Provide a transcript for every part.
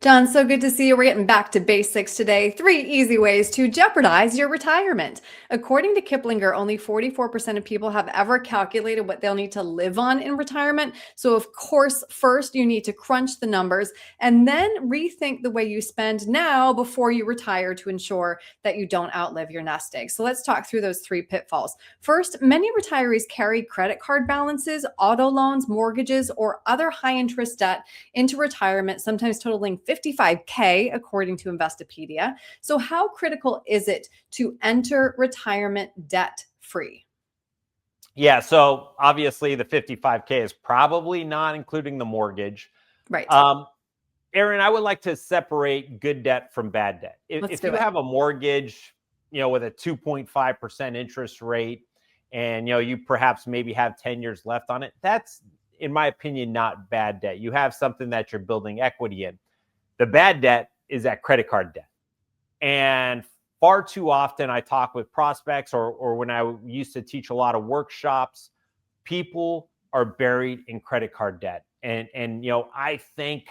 John, so good to see you. We're getting back to basics today. 3 easy ways to jeopardize your retirement. According to Kiplinger, only 44% of people have ever calculated what they'll need to live on in retirement. So, of course, first you need to crunch the numbers and then rethink the way you spend now before you retire to ensure that you don't outlive your nest egg. So, let's talk through those 3 pitfalls. First, many retirees carry credit card balances, auto loans, mortgages, or other high interest debt into retirement, sometimes totaling 55K, according to Investopedia. So, how critical is it to enter retirement debt free? Yeah, so obviously the 55K is probably not including the mortgage. Right. Aaron, I would like to separate good debt from bad debt. If you have a mortgage, with a 2.5% interest rate, and you perhaps maybe have 10 years left on it, that's, in my opinion, not bad debt. You have something that you're building equity in. The bad debt is that credit card debt. And far too often I talk with prospects or when I used to teach a lot of workshops, people are buried in credit card debt. And I thank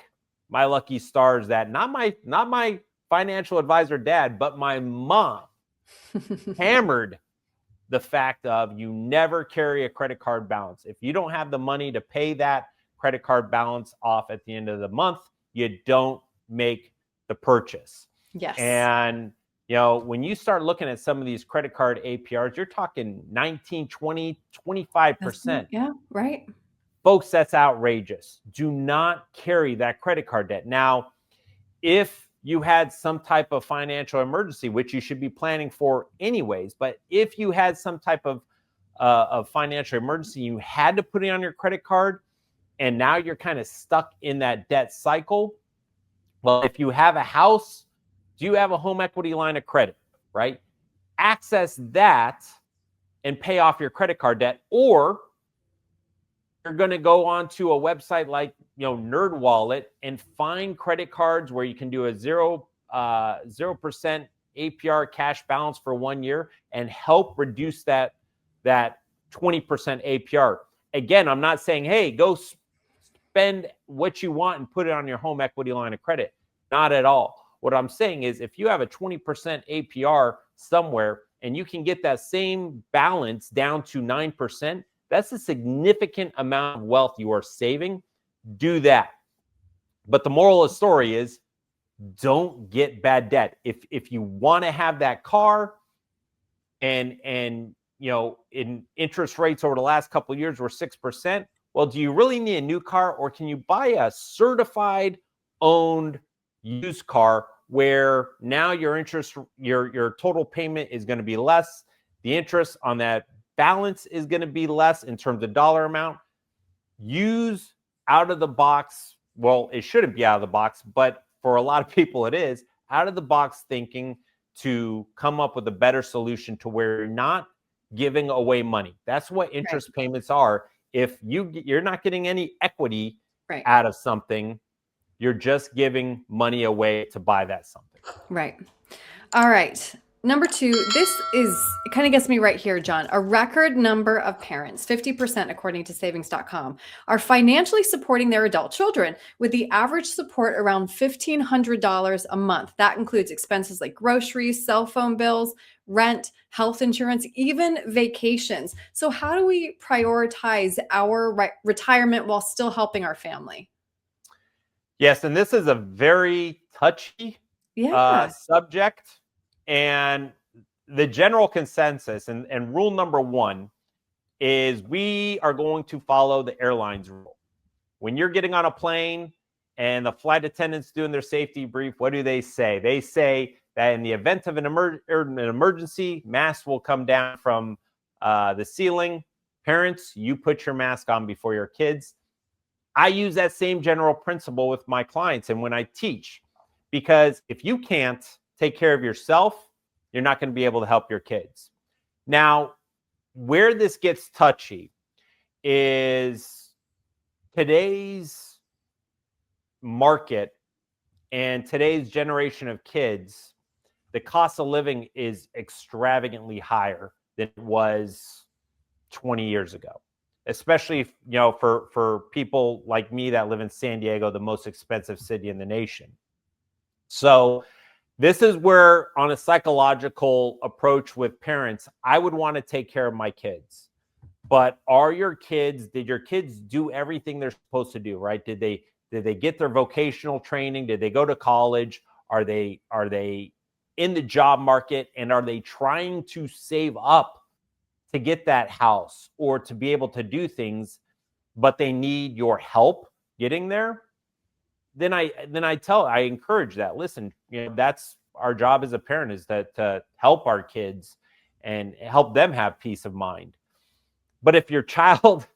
my lucky stars that not my financial advisor dad, but my mom hammered the fact of you never carry a credit card balance. If you don't have the money to pay that credit card balance off at the end of the month, you don't make the purchase. Yes. And, when you start looking at some of these credit card APRs, you're talking 19, 20, 25%. Yeah, right. Folks, that's outrageous. Do not carry that credit card debt. Now, if you had some type of financial emergency, which you should be planning for anyways, but if you had some type of financial emergency, you had to put it on your credit card, and now you're kind of stuck in that debt cycle. Well, if you have a house, do you have a home equity line of credit, right? Access that and pay off your credit card debt, or you're going to go onto a website like NerdWallet and find credit cards where you can do a 0% APR cash balance for 1 year and help reduce that 20% APR. Again, I'm not saying, hey, go spend what you want and put it on your home equity line of credit. Not at all. What I'm saying is if you have a 20% APR somewhere and you can get that same balance down to 9%, that's a significant amount of wealth you are saving. Do that. But the moral of the story is don't get bad debt. If you want to have that car and in interest rates over the last couple of years were 6%, well, do you really need a new car, or can you buy a certified owned used car where now your total payment is going to be less, the interest on that balance is going to be less in terms of dollar amount? Use out of the box. Well, it shouldn't be out of the box, but for a lot of people it is out of the box thinking to come up with a better solution to where you're not giving away money. That's what interest payments are. If you're not getting any equity out of something, you're just giving money away to buy that something. Right. All right. Number 2, it kind of gets me right here, John. A record number of parents, 50% according to savings.com, are financially supporting their adult children, with the average support around $1,500 a month. That includes expenses like groceries, cell phone bills, rent, health insurance, even vacations. So how do we prioritize our retirement while still helping our family? Yes, and this is a very touchy subject. And the general consensus and rule number 1 is we are going to follow the airline's rule. When you're getting on a plane and the flight attendant's doing their safety brief, what do they say? They say that in the event of an emergency, masks will come down from the ceiling. Parents, you put your mask on before your kids. I use that same general principle with my clients and when I teach, because if you can't take care of yourself, you're not going to be able to help your kids. Now, where this gets touchy is today's market and today's generation of kids. The cost of living is extravagantly higher than it was 20 years ago, especially for people like me that live in San Diego, the most expensive city in the nation. So this is where, on a psychological approach with parents, I would want to take care of my kids. But did your kids do everything they're supposed to do, right? Did they get their vocational training? Did they go to college? Are they in the job market, and are they trying to save up to get that house or to be able to do things, but they need your help getting there? Then I encourage that. Listen, that's our job as a parent, is that to help our kids and help them have peace of mind. But if your child,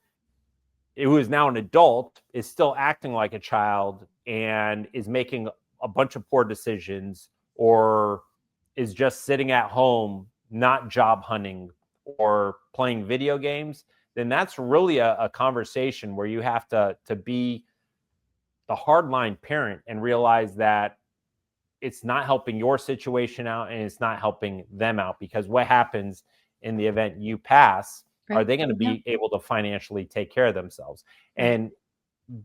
who is now an adult, is still acting like a child and is making a bunch of poor decisions, or is just sitting at home, not job hunting or playing video games, then that's really a conversation where you have to be the hardline parent and realize that it's not helping your situation out and it's not helping them out. Because what happens in the event you pass, Right. are they going to be able to financially take care of themselves? Right. And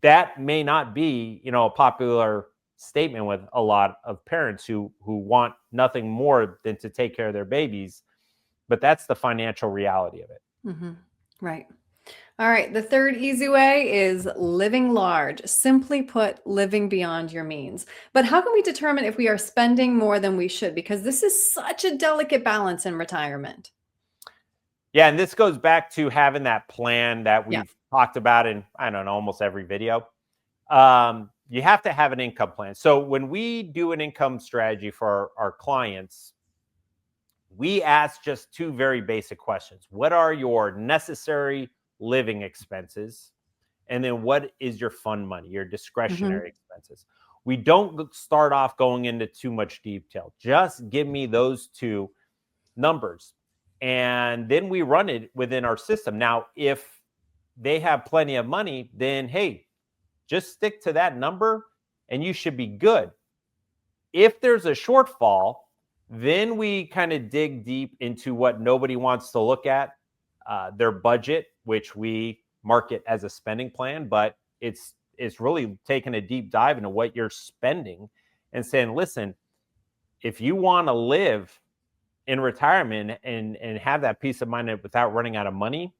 that may not be, a popular statement with a lot of parents who want nothing more than to take care of their babies, but that's the financial reality of it. Mm-hmm. Right. All right. The third easy way is living large. Simply put, living beyond your means. But how can we determine if we are spending more than we should? Because this is such a delicate balance in retirement. Yeah. And this goes back to having that plan that we've talked about in, I don't know, almost every video. You have to have an income plan. So when we do an income strategy for our clients, we ask just two very basic questions. What are your necessary living expenses? And then what is your fun money, your discretionary expenses? We don't start off going into too much detail. Just give me those two numbers. And then we run it within our system. Now, if they have plenty of money, then hey, just stick to that number and you should be good. If there's a shortfall, then we kind of dig deep into what nobody wants to look at, their budget, which we market as a spending plan, but it's really taking a deep dive into what you're spending and saying, listen, if you want to live in retirement and have that peace of mind without running out of money,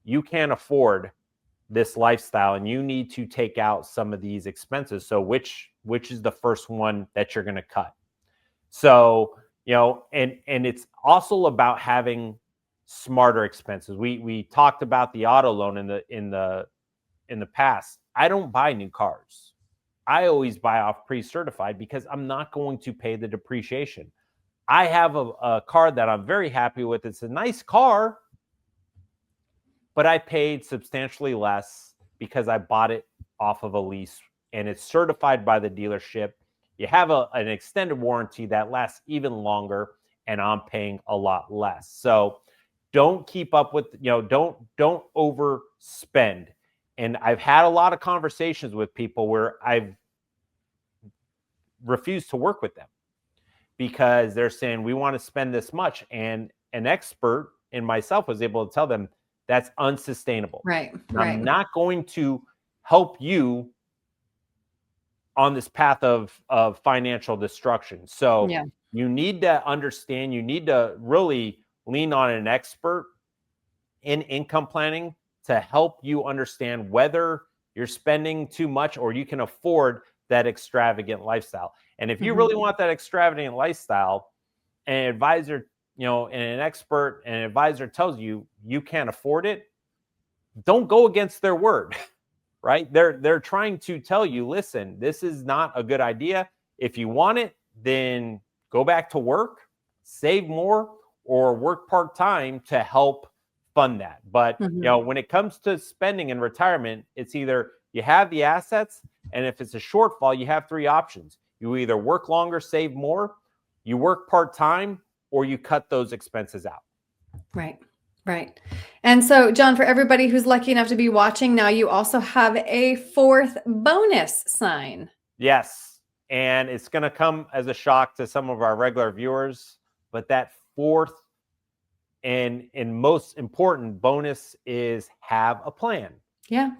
you can't afford this lifestyle and you need to take out some of these expenses. So which is the first one that you're going to cut? So, and it's also about having smarter expenses. We talked about the auto loan in the past. I don't buy new cars. I always buy off pre-certified because I'm not going to pay the depreciation. I have a car that I'm very happy with. It's a nice car, but I paid substantially less because I bought it off of a lease and it's certified by the dealership. You have an extended warranty that lasts even longer, and I'm paying a lot less. So don't keep up with, don't overspend. And I've had a lot of conversations with people where I've refused to work with them because they're saying, we want to spend this much. And an expert in myself was able to tell them that's unsustainable. Right. I'm not going to help you on this path of financial destruction. So you need to understand, you need to really lean on an expert in income planning to help you understand whether you're spending too much or you can afford that extravagant lifestyle. And if you really want that extravagant lifestyle, an advisor, and an expert and an advisor tells you you can't afford it, don't go against their word. Right? They're trying to tell you, listen, this is not a good idea. If you want it, then go back to work, save more, or work part-time to help fund that. But when it comes to spending in retirement, it's either you have the assets, and if it's a shortfall, you have three options. You either work longer, save more, you work part-time, or you cut those expenses out. Right. Right. And so, John, for everybody who's lucky enough to be watching now, you also have a fourth bonus sign. Yes. And it's going to come as a shock to some of our regular viewers. But that fourth and most important bonus is have a plan. Yeah.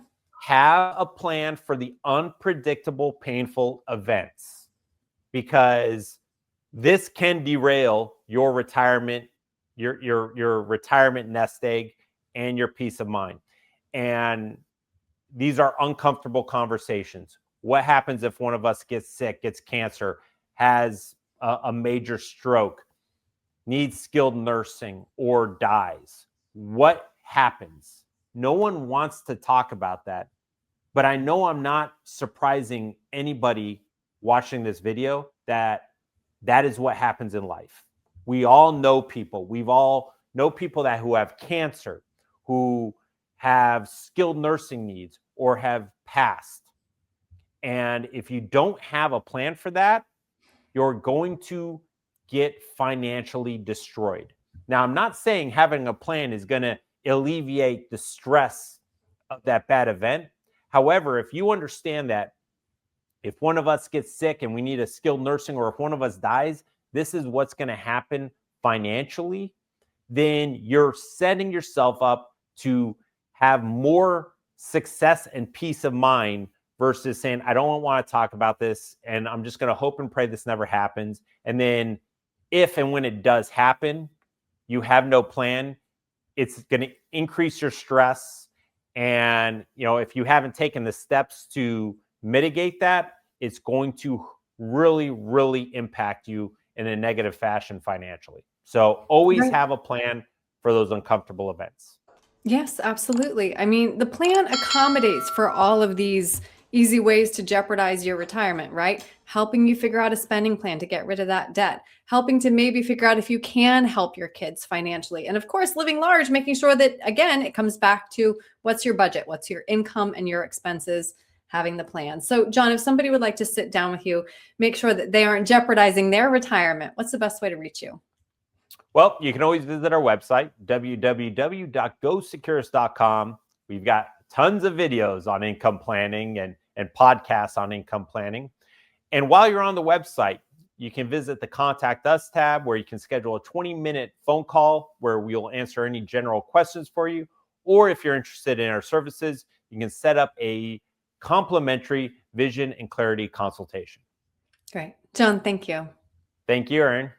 Have a plan for the unpredictable, painful events. because this can derail your retirement, your retirement nest egg, and your peace of mind. And these are uncomfortable conversations. What happens if one of us gets sick, gets cancer, has a major stroke, needs skilled nursing, or dies? What happens? No one wants to talk about that. But I know I'm not surprising anybody watching this video that that is what happens in life. We all know people. We've all know people that who have cancer, who have skilled nursing needs, or have passed. And if you don't have a plan for that, you're going to get financially destroyed. Now, I'm not saying having a plan is going to alleviate the stress of that bad event. However, if you understand that if one of us gets sick and we need a skilled nursing, or if one of us dies, this is what's going to happen financially, then you're setting yourself up to have more success and peace of mind versus saying, I don't want to talk about this and I'm just going to hope and pray this never happens. And then if and when it does happen, you have no plan, it's going to increase your stress. And, if you haven't taken the steps to mitigate that, it's going to really, really impact you in a negative fashion financially. So always have a plan for those uncomfortable events. Yes, absolutely. I mean, the plan accommodates for all of these easy ways to jeopardize your retirement, right? Helping you figure out a spending plan to get rid of that debt, helping to maybe figure out if you can help your kids financially. And of course, living large, making sure that, again, it comes back to what's your budget, what's your income and your expenses, having the plan. So, John, if somebody would like to sit down with you, make sure that they aren't jeopardizing their retirement, what's the best way to reach you? Well, you can always visit our website, www.gosecurus.com. We've got tons of videos on income planning and podcasts on income planning. And while you're on the website, you can visit the Contact Us tab where you can schedule a 20-minute phone call where we'll answer any general questions for you. Or if you're interested in our services, you can set up a complimentary vision and clarity consultation. Great. John, thank you. Thank you, Erin.